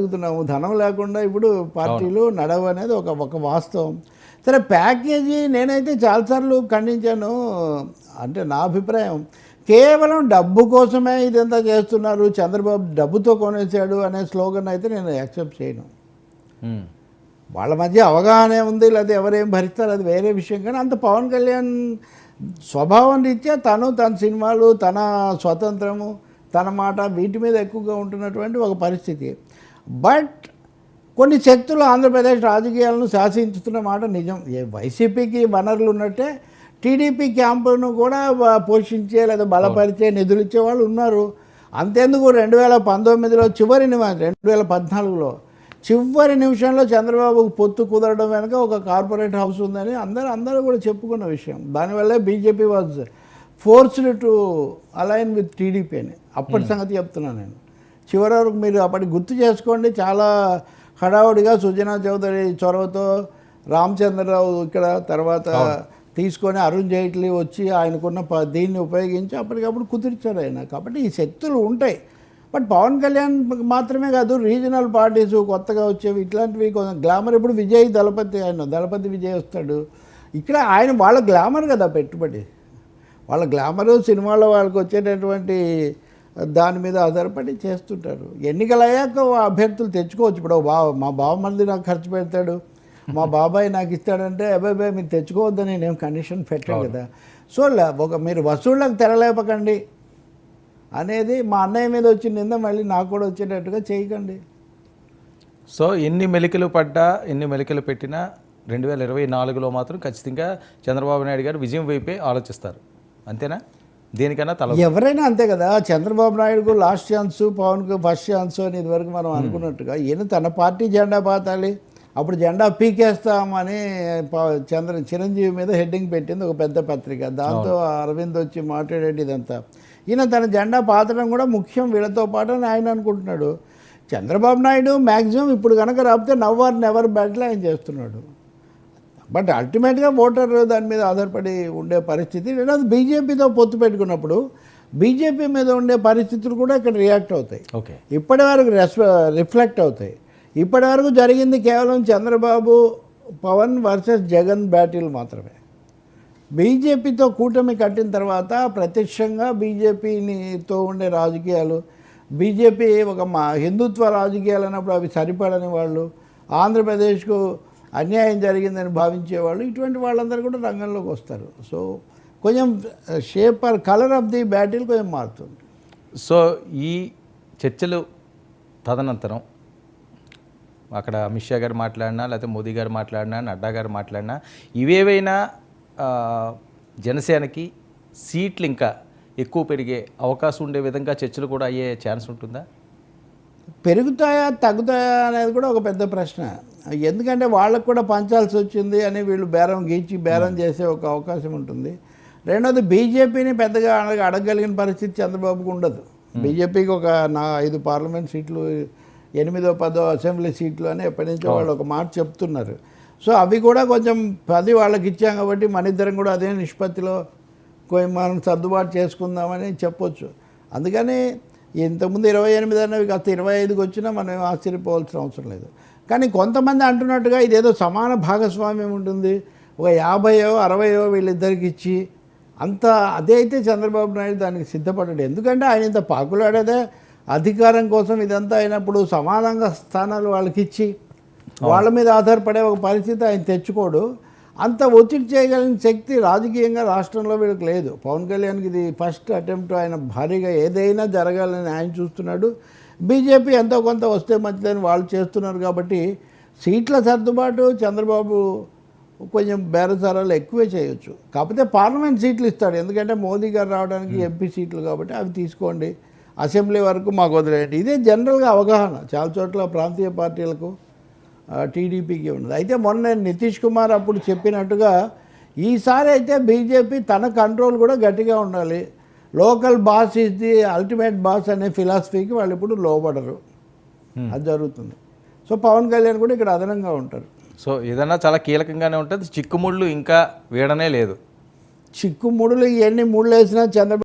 అడుగుతున్నాము. ధనం లేకుండా ఇప్పుడు పార్టీలు నడవు అనేది ఒక వాస్తవం. సరే, ప్యాకేజీ నేనైతే చాలాసార్లు ఖండించాను. అంటే నా అభిప్రాయం, కేవలం డబ్బు కోసమే ఇదంతా చేస్తున్నారు, చంద్రబాబు డబ్బుతో కొనేసాడు అనే స్లోగన్ అయితే నేను యాక్సెప్ట్ చేయను. వాళ్ళ మధ్య అవగాహన ఉంది, లేదా ఎవరేం భరిస్తారు అది వేరే విషయం. కానీ అంత పవన్ కళ్యాణ్ స్వభావం రీత్యా తన సినిమాలు, తన స్వతంత్రము, తన మాట వీటి మీద ఎక్కువగా ఉంటున్నటువంటి ఒక పరిస్థితి. బట్ కొన్ని శక్తులు ఆంధ్రప్రదేశ్ రాజకీయాలను శాసించుతున్న మాట నిజం. వైసీపీకి వనరులు ఉన్నట్టే టీడీపీ క్యాంపును కూడా పోషించే లేదా బలపరిచే నిధులు ఇచ్చే వాళ్ళు ఉన్నారు. అంతేందుకు 2019లో 2014లో చివరి నిమిషంలో చంద్రబాబుకు పొత్తు కుదరడం వెనుక ఒక కార్పొరేట్ హౌస్ ఉందని అందరూ కూడా చెప్పుకున్న విషయం. దానివల్లే BJP was forced to align with TDP అని అప్పటి సంగతి చెప్తున్నాను నేను. చివరి వరకు మీరు అప్పటికి గుర్తు చేసుకోండి. చాలా హడావుడిగా సుజనా చౌదరి చొరవతో రామచంద్రరావు ఇక్కడ తర్వాత తీసుకొని అరుణ్ జైట్లీ వచ్చి ఆయనకున్న దీన్ని ఉపయోగించి అప్పటికప్పుడు కుదిర్చారు ఆయన. కాబట్టి ఈ శక్తులు ఉంటాయి. బట్ పవన్ కళ్యాణ్ మాత్రమే కాదు, రీజనల్ పార్టీస్ కొత్తగా వచ్చేవి ఇట్లాంటివి కొంచెం గ్లామర్. ఇప్పుడు దళపతి విజయ్ వస్తాడు ఇక్కడ. వాళ్ళ గ్లామర్ కదా పెట్టుబడి, వాళ్ళ గ్లామరు సినిమాలో వాళ్ళకి వచ్చేటటువంటి దాని మీద ఆధారపడి చేస్తుంటారు. ఎన్నికలు అయ్యాక అభ్యర్థులు తెచ్చుకోవచ్చు. ఇప్పుడు మా బావమరిది నాకు ఖర్చు పెడతాడు, మా బాబాయ్ నాకు ఇస్తాడంటే అబ్బాయి మీరు తెచ్చుకోవద్దని నేను కండిషన్ పెట్టాను కదా. సో మీరు వసూళ్ళకు తెరలేపకండి అనేది మా అన్నయ్య మీద వచ్చిన నింద మళ్ళీ నాకు కూడా వచ్చేటట్టుగా చేయకండి. సో ఎన్ని మెలికలు పడ్డా, ఎన్ని మెలికలు పెట్టినా 2024లో మాత్రం ఖచ్చితంగా చంద్రబాబు నాయుడు గారు విజయం వైపే ఆలోచిస్తారు, అంతేనా? దేనికైనా ఎవరైనా అంతే కదా. చంద్రబాబు నాయుడుకు లాస్ట్ ఛాన్స్, పవన్కు ఫస్ట్ ఛాన్స్ అని ఇదివరకు మనం అనుకున్నట్టుగా ఈయన తన పార్టీ జెండా పాతాలి, అప్పుడు జెండా పీకేస్తామని చిరంజీవి మీద హెడ్డింగ్ పెట్టింది ఒక పెద్ద పత్రిక. దాంతో అరవింద్ వచ్చి మాట్లాడేది ఇదంతా. ఈయన తన జెండా పాతడం కూడా ముఖ్యం వీళ్ళతో పాటు అని ఆయన అనుకుంటున్నాడు. చంద్రబాబు నాయుడు మ్యాక్సిమం ఇప్పుడు కనుక రాకపోతే నవ్ ఆర్ నెవర్ బ్యాటిల్ ఆయన చేస్తున్నాడు. బట్ అల్టిమేట్గా ఓటర్ దాని మీద ఆధారపడి ఉండే పరిస్థితి. రెండోది బీజేపీతో పొత్తు పెట్టుకున్నప్పుడు బీజేపీ మీద ఉండే పరిస్థితులు కూడా ఇక్కడ రియాక్ట్ అవుతాయి, ఇప్పటి వరకు రిఫ్లెక్ట్ అవుతాయి. ఇప్పటి వరకు జరిగింది కేవలం చంద్రబాబు పవన్ వర్సెస్ జగన్ బ్యాటిల్ మాత్రమే. బీజేపీతో కూటమి కట్టిన తర్వాత ప్రత్యక్షంగా బీజేపీతో ఉండే రాజకీయాలు, బీజేపీ ఒక హిందుత్వ రాజకీయాలు అన్నప్పుడు అవి సరిపడని వాళ్ళు, ఆంధ్రప్రదేశ్కు అన్యాయం జరిగిందని భావించేవాళ్ళు, ఇటువంటి వాళ్ళందరూ కూడా రంగంలోకి వస్తారు. సో కొంచెం shape or colour of the battle కొంచెం మారుతుంది. సో ఈ చర్చలు తదనంతరం అక్కడ అమిత్ షా గారు మాట్లాడినా, లేకపోతే మోదీ గారు మాట్లాడినా, నడ్డా గారు మాట్లాడినా, ఇవేవైనా జనసేనకి సీట్లు ఇంకా ఎక్కువ పెరిగే అవకాశం ఉండే విధంగా చర్చలు కూడా అయ్యే ఛాన్స్ ఉంటుందా? పెరుగుతాయా తగ్గుతాయా అనేది కూడా ఒక పెద్ద ప్రశ్న. ఎందుకంటే వాళ్ళకు కూడా పంచాల్సి వచ్చింది అని వీళ్ళు బేరం చేసే ఒక అవకాశం ఉంటుంది. రెండోది బీజేపీని పెద్దగా అడగగలిగిన పరిస్థితి చంద్రబాబుకు ఉండదు. బీజేపీకి ఒక 5 పార్లమెంట్ సీట్లు, 8వ 10వ అసెంబ్లీ సీట్లు అని ఎప్పటి నుంచో వాళ్ళు ఒక మాట చెప్తున్నారు. సో అవి కూడా కొంచెం 10 వాళ్ళకి ఇచ్చాం కాబట్టి మన ఇద్దరం కూడా అదే నిష్పత్తిలో మనం సర్దుబాటు చేసుకుందామని చెప్పొచ్చు. అందుకని ఇంతకుముందు 28 అన్నవి కాస్త 25కి వచ్చినా మనం ఏం ఆశ్చర్యపోవాల్సిన అవసరం లేదు. కానీ కొంతమంది అంటున్నట్టుగా ఇదేదో సమాన భాగస్వామ్యం ఉంటుంది, ఒక 50 60 వీళ్ళిద్దరికి ఇచ్చి అంత అదే అయితే చంద్రబాబు నాయుడు దానికి సిద్ధపడ్డాడు. ఎందుకంటే ఆయన ఇంత పాకులాడేదే అధికారం కోసం. ఇదంతా అయినప్పుడు సమానంగా స్థానాలు వాళ్ళకి ఇచ్చి వాళ్ళ మీద ఆధారపడే ఒక పరిస్థితి ఆయన తెచ్చుకోడు. అంత ఒత్తిడి చేయగలిగిన శక్తి రాజకీయంగా రాష్ట్రంలో వీళ్ళకి లేదు. పవన్ కళ్యాణ్కి ఇది ఫస్ట్ అటెంప్ట్. ఆయన భారీగా ఏదైనా జరగాలని ఆయన చూస్తున్నాడు. బీజేపీ ఎంతో కొంత వస్తే మంచిదని వాళ్ళు చేస్తున్నారు. కాబట్టి సీట్ల సర్దుబాటు చంద్రబాబు కొంచెం బేరసారాలు ఎక్కువే చేయొచ్చు. కాకపోతే పార్లమెంట్ సీట్లు ఇస్తాడు, ఎందుకంటే మోదీ గారు రావడానికి ఎంపీ సీట్లు కాబట్టి అవి తీసుకోండి, అసెంబ్లీ వరకు మాకు వదిలేయండి. ఇదే జనరల్గా అవగాహన చాలా చోట్ల ప్రాంతీయ పార్టీలకు టీడీపీకి ఉన్నది. అయితే మొన్న నితీష్ కుమార్ అప్పుడు చెప్పినట్టుగా ఈసారి అయితే బీజేపీ తన కంట్రోల్ కూడా గట్టిగా ఉండాలి. Local boss is the ultimate boss అనే ఫిలాసఫీకి వాళ్ళు ఇప్పుడు లోబడరు. అది జరుగుతుంది. సో పవన్ కళ్యాణ్ కూడా ఇక్కడ అదనంగా ఉంటారు. సో ఏదన్నా చాలా కీలకంగానే ఉంటుంది. చిక్కుముళ్ళు ఇంకా వీడనే లేదు. చిక్కుముడులు ఎన్ని ముళ్ళు వేసినా చంద్రబాబు